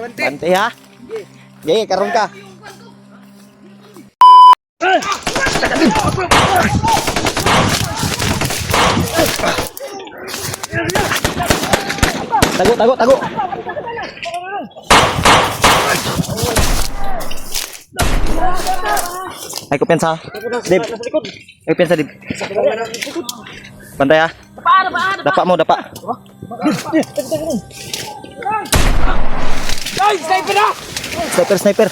Bante ha? Sige, karon ka. Tago. Ay, kupensa. Dib. Ay, kupensa, Dib. Bantay ha? Dapa mo, dapa. Ay, sniper na! Sniper.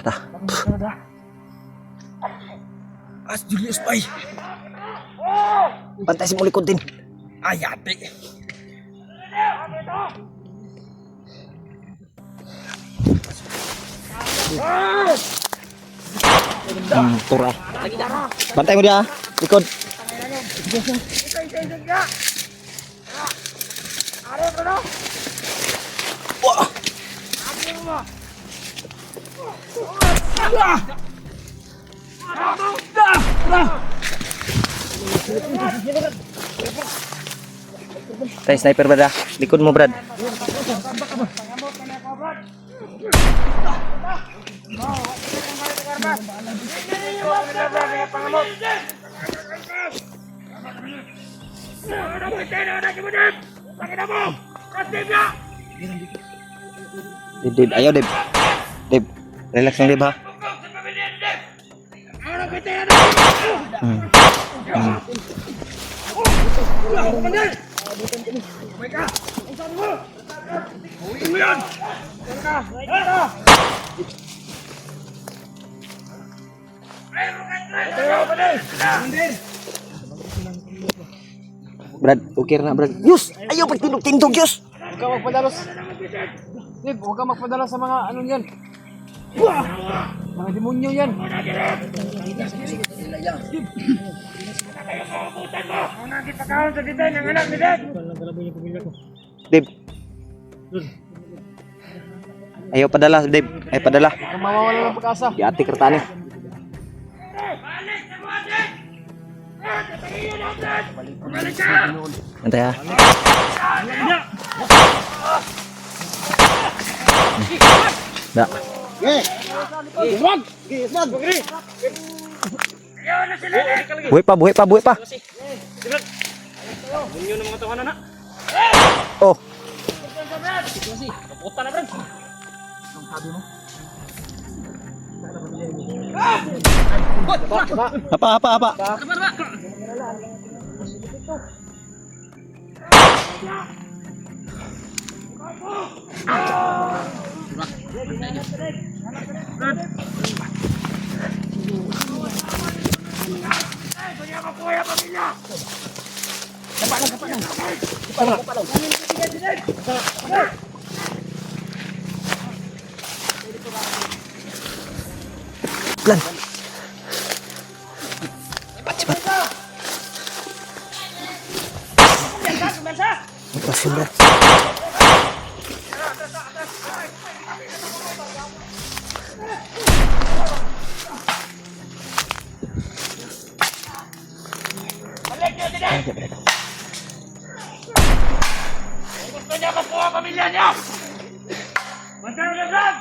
Dah. As Julius Pai. Bantay si mulikod din. Ay, ate. Tura. Bantay mo dia, likod. Wah. Tay sniper Brad, likod mo Brad. Dib, ayo Dib. Dib, relax lang Dib ha. Brad, ukir na Brad. Yus, ayo pagtindog-tindog Yus. Huwag ka magpadalos. Dib, huwag ka magpadalos sa mga ano yan. Mga demonyo yan. Dib. Ayo padala Dib, ay padala. Huwag mawawala ng pag-asa. Di ati kertani. Nanti ya. Dak. Buhay pa. Oh. Apa? Pelan. Cepat. Lepasin Brad. Gusto niya makuha pamilya niya! Magkano na Brad?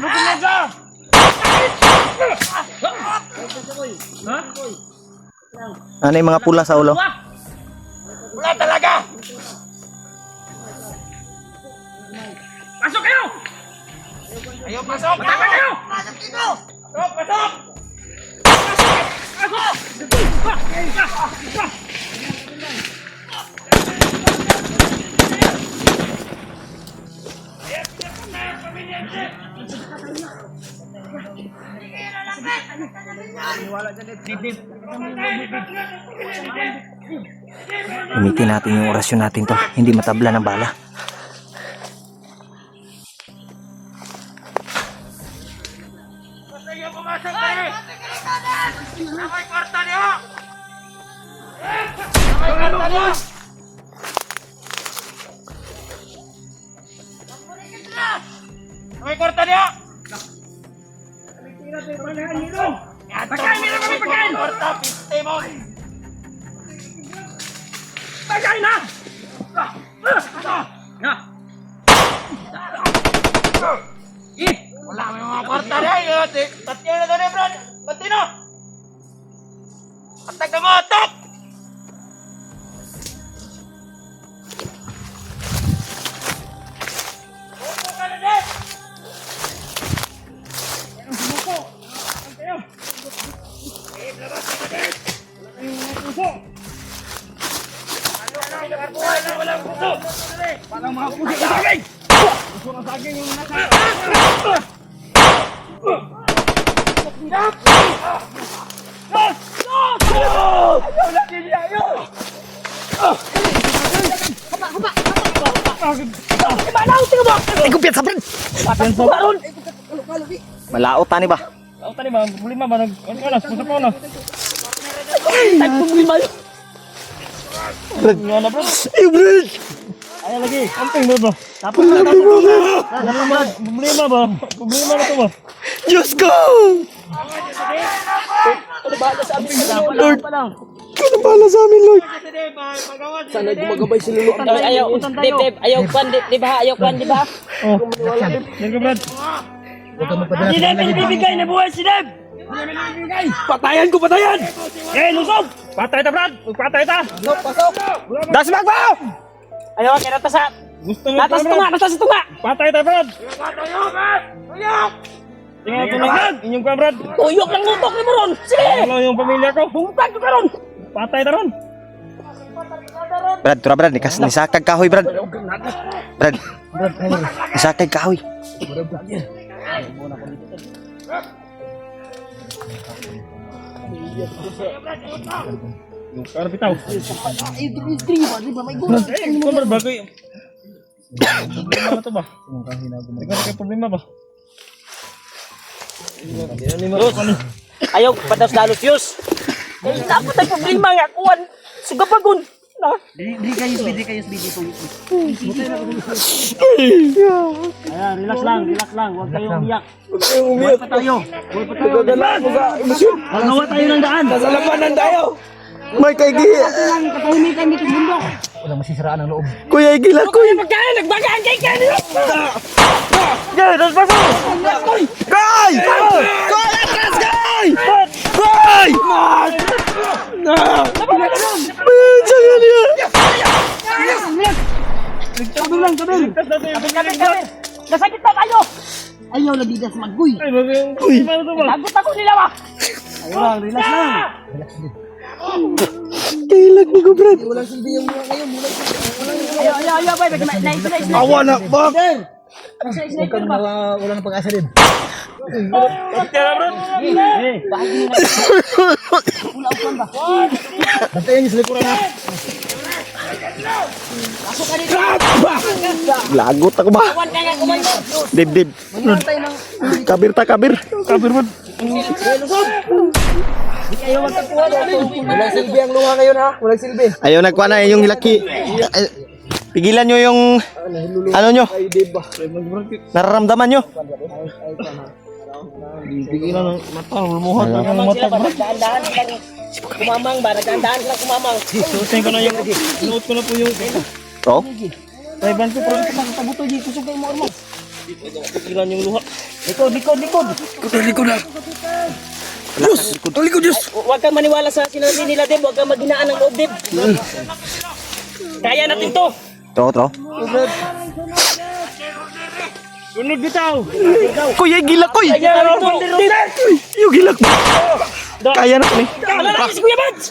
Lugin na siya! Ano yung mga pula sa ulo? Wala talaga! Pasok kayo! Ayaw pasok! Matama kayo! Pasok dito! Pasok! Gamitin natin yung orasyon natin to. Hindi matabla ng bala. May kwarta niya! Pagkain! Meron kami pagkain! Kwarta, 50 mo! Pagkain na! Wala may mga kwarta niya! Tatya na doon eh, Brad! Pantino! At nagkamotok! Opo ka na din! Parang mga puso sa saging! Puso ng saging yung nasa... Ayaw na kili, ayaw! Ibalaw, tingnan mo! Ay, kumpiyan sa brad! Malaot tani ba? Ako tani ba? Problema ba? Nag-onas, puso pa onas. Problema yun. Brad! Nga na, bro. Ay, brad! Ayaw lagi. Amping, bro. Tapos na, tapos na. Problema ba? Problema na to ba? Diyos ko! Ano bahala sa amin? Lord! Ano bahala sa amin, Lord? Sana gumagabay si Lulu. Ayaw, Dib, ayaw kwan, di ba? Ayaw kwan, di ba? Oh, thank you, Brad. Si Deb, bibigay na buhay si Deb! Patayan ko, patayan! Eh, lusog! Patay ta, Brad! Patay ta! Pasok! Das magbo! Ayaw, kaya natasa! Natas tunga! Natas tunga! Patay ta, Brad! Tuyok! Tingnan ko lang, Brad! Inyong ka, Brad! Tuyok ng utok ni Moron! Sige! Wala yung pamilya ko! Bungtag ko ka ron! Patay ta ron! Brad, tura brad, nisakag kahoy, Brad. Brad, nisakag kahoy. Yung cara bitaw. Brad, bagay. Problema na to ba? May problema ba? Ayaw patas dalos yus. Eh, dapat ay problema nga kuan. Sugapagon. Na. Di kayo po. Ayan, relax lang. Huwag kayong umiyak. Huwag pa tayo. Magawa tayo ng daan. Salapanan tayo. May kaigi. Katahimikan dito sa bundok. Kuya, igila, kuya. Pagkain, nagbagaan kay kanino. Gay, das paso. Gay! Gay! Atras, gay! Gay! Jangan dia. Kabin. Nasakit na tayo. Ayaw lagi das magguy. Lagot ako nila ba? Ayaw, relax lang. Kailag ni ko, Brad. Ayaw, bay. Nais. Awa na, ba? Wala na pag-asa din. Bantayan niyo sa likuran na. Lagot ako ba? Kuan kaya kumando. Dib. Kabir ta, kabir. Kabir mo. Walang silbi ang luha ngayon ha. Walang silbi. Ayaw nagkuha na yung laki. Ay, pigilan nyo yung ano nyo, Ay, diba? nararamdaman nyo. Bigyan ng mata, lumuhot ng mata. Dahan-dahan lang kumamang ba? Nagdahan-dahan lang kumamang. Suotin ko na yung, suot ko na po yung, Oh? Taiban ko, pero ito makabuto dito, kusog kayo mo, Ormo. Bigyan yung luha. Likod na. Huwag kang maniwala sa sinabi nila, Deb. Huwag kang maghinaan ng loob, Deb. Kaya natin to. Tro. Sunod bitaw. Kuya, gilak, kuy. Kaya natin to. Yung gilak mo. Kaya na kami. Wala na si Kuya Mads.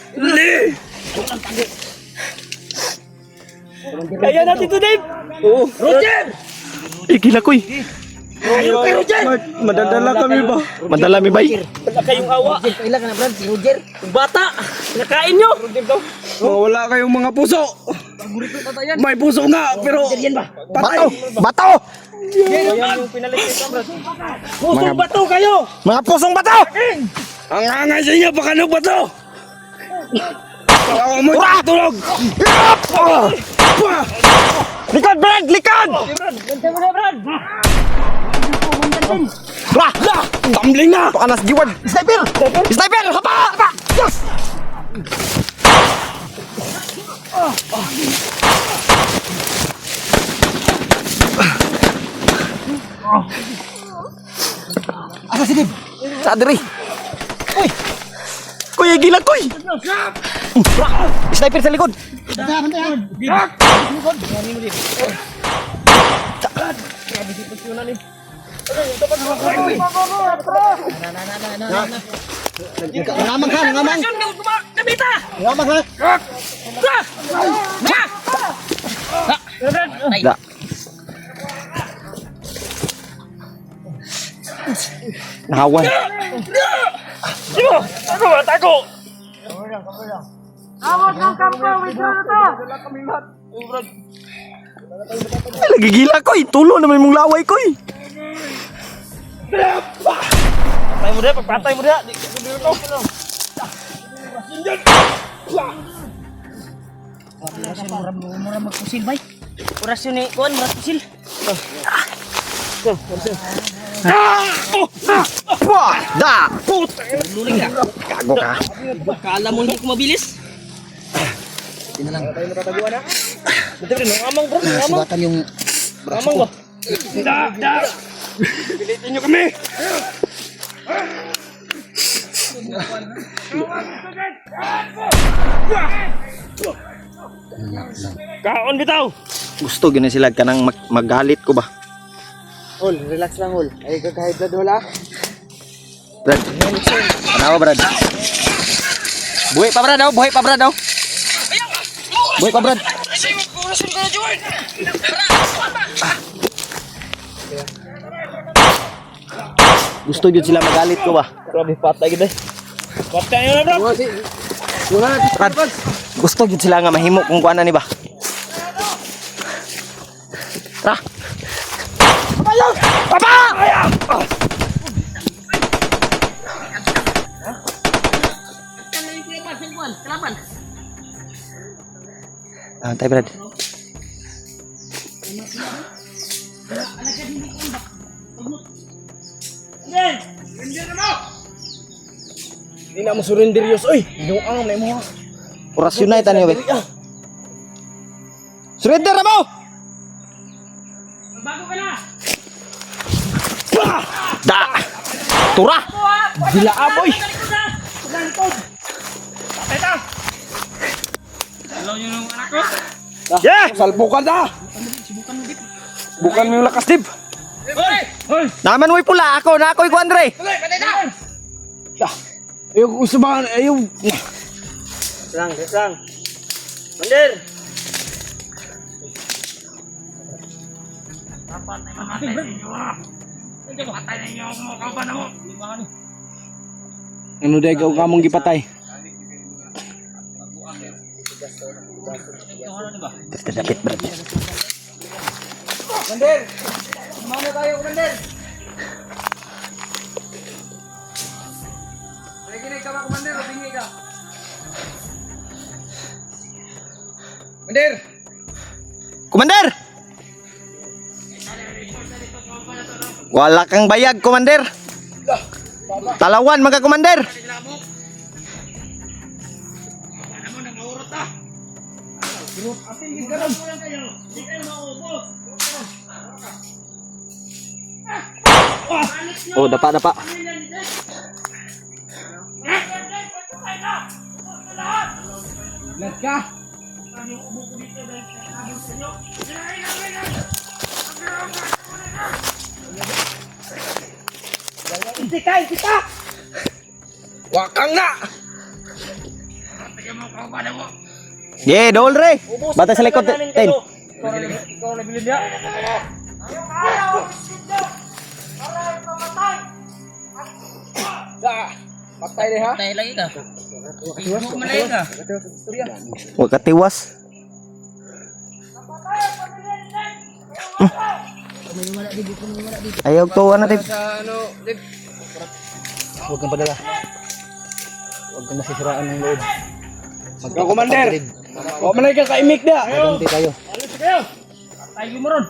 Kaya natin to, Deb. Roger! Gilak, kuy. Pero dyan! Madadala kami ba? Madala mi bay? Wala kayong awa. Kailan ka na, Brad? Si Roger. Yung bata, nakain nyo. Wala kayong mga puso! May puso nga, pero Bato! Bato! Pusong bato kayo. Mga pusong bato! ang angay sa inyo, baka ba to? Baka mo tulog! Likod, Brad! Likod! Tara! Tumbling na! Pakanas giwad! Sniper! Sniper! Hapa! Hapa! Yes! Asa si Dib? Sa adiri! Uy! Kuy, gila kuy! Sniper sa likod! Ngamang ha! Ngamang! Kabita! Ngamang ha! Da. Nahawan. Tago! Lagi gila koy, tulo na may mong laway koy. Patay mo dia, pagpatay mo dia. Mura magpusil bay. Orasyon ni kuan, mura pusil. Wah, da. Luling ka. Gago ka. Kala mo hindi ko mabilis? Amang bro, amang. Sugatan yung Amang ba? Pilitin nyo kami! Kaon bitaw. Gusto gina sila kanang magalit ko ba? Hol, relax lang, Hol. Ay, kaka-high blood, Hol, ha? Brad. Ano Brad? Buhay pa Brad daw, buhay pa Brad daw. Buhay pa Brad. Gusto gyud sila magalit ko ba? Grabe patay gid eh. Patay na bro. Brad. Gusto gyud sila nga mahimo kung kuana ni ba? Tara. Papa! Tayo Brad. Hindi na mo surrender yos, oy! Yung ang na mo. Orasyon na itan niyo, be. Surrender na mo! Bago ka na. Da! Tura! Dila aboy! Yeah! Salpo ka na! Bukan mo yung lakas, Dib! Naman mo'y pula ako, na ako'y Guandre! Ayaw ko usabahan, ayaw! Lang, lang. Mandir. Ano daw ikaw ka mong gipatay? Dapit, Brad. Commander! Kumana tayo, Commander! Nakikinig ka ba, Commander? O bingi ka? Commander! Komander! Wala kang bayag, Komander. Talawan, mga Komander. Oh, dapa. Let's go! Wakang na! Yeah, dol re. Bata sa likod, ten. Patay deh ha. Tayo lagi ka. Ibu malay ka. Huwag ka tiwas. Ayaw ko ano tip. Huwag kang padala. Huwag kang masisiraan ng loob. Ikaw, Commander. Huwag manay ka kaimik da. Maganti tayo. Tayo mo ron.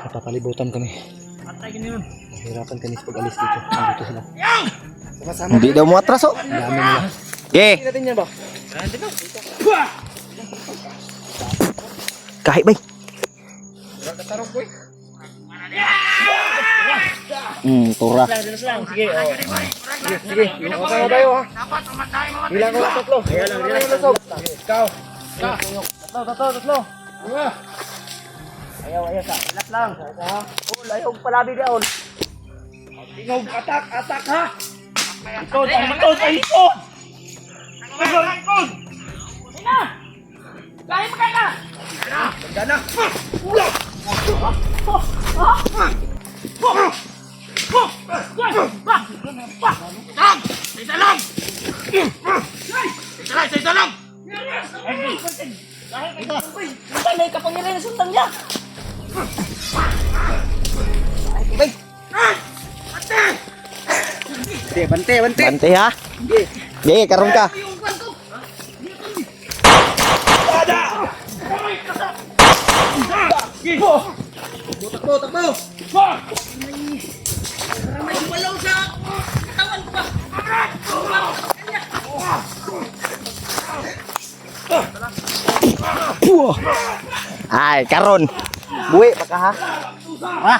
Napapalibutan kami. Patay ka niyon. Mahirapan kami sa pag-alis dito. Nandito sila. Sama-sama. Hindi daw mo atras oh. Ang dami nila. Okay. Natin yan ba? Kahit bay. Katarong boy. Tura. Sige. Sige. Okay na tayo ha. Bilang ko lang tatlo. Ikaw. Tatlo. Ayaw sa. Ilat lang. Ayaw palabi ka on. Tingog, atak ha. Ikot, ay ikot. Ikot. Ina. Kaya pa ka. Gana. May kapangyarihan sa sundang niya. Bante. Bante ha. Okay, karon ka. Takbo. Ay, karon. Buwi pa ka ha. Ha?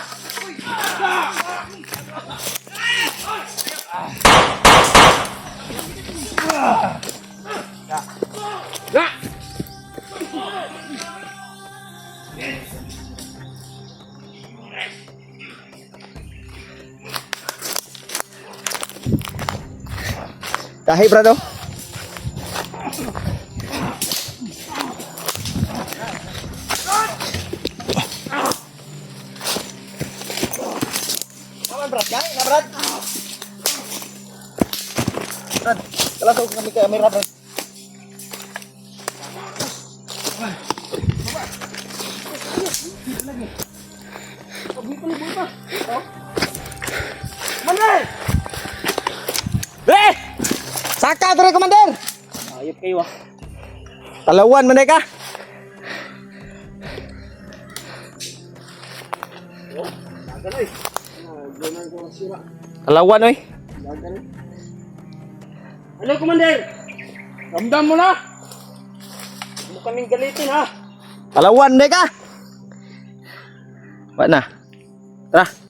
Kahit brado. Kalasok kami kamera brad. Saka dere komander. Ayop kayo ah. Talawan man ka. Talawan oy. Ano, Commander? Ramdam mo na. Huwag kaming galitin ha. Talawan ka. Wa na. Tara.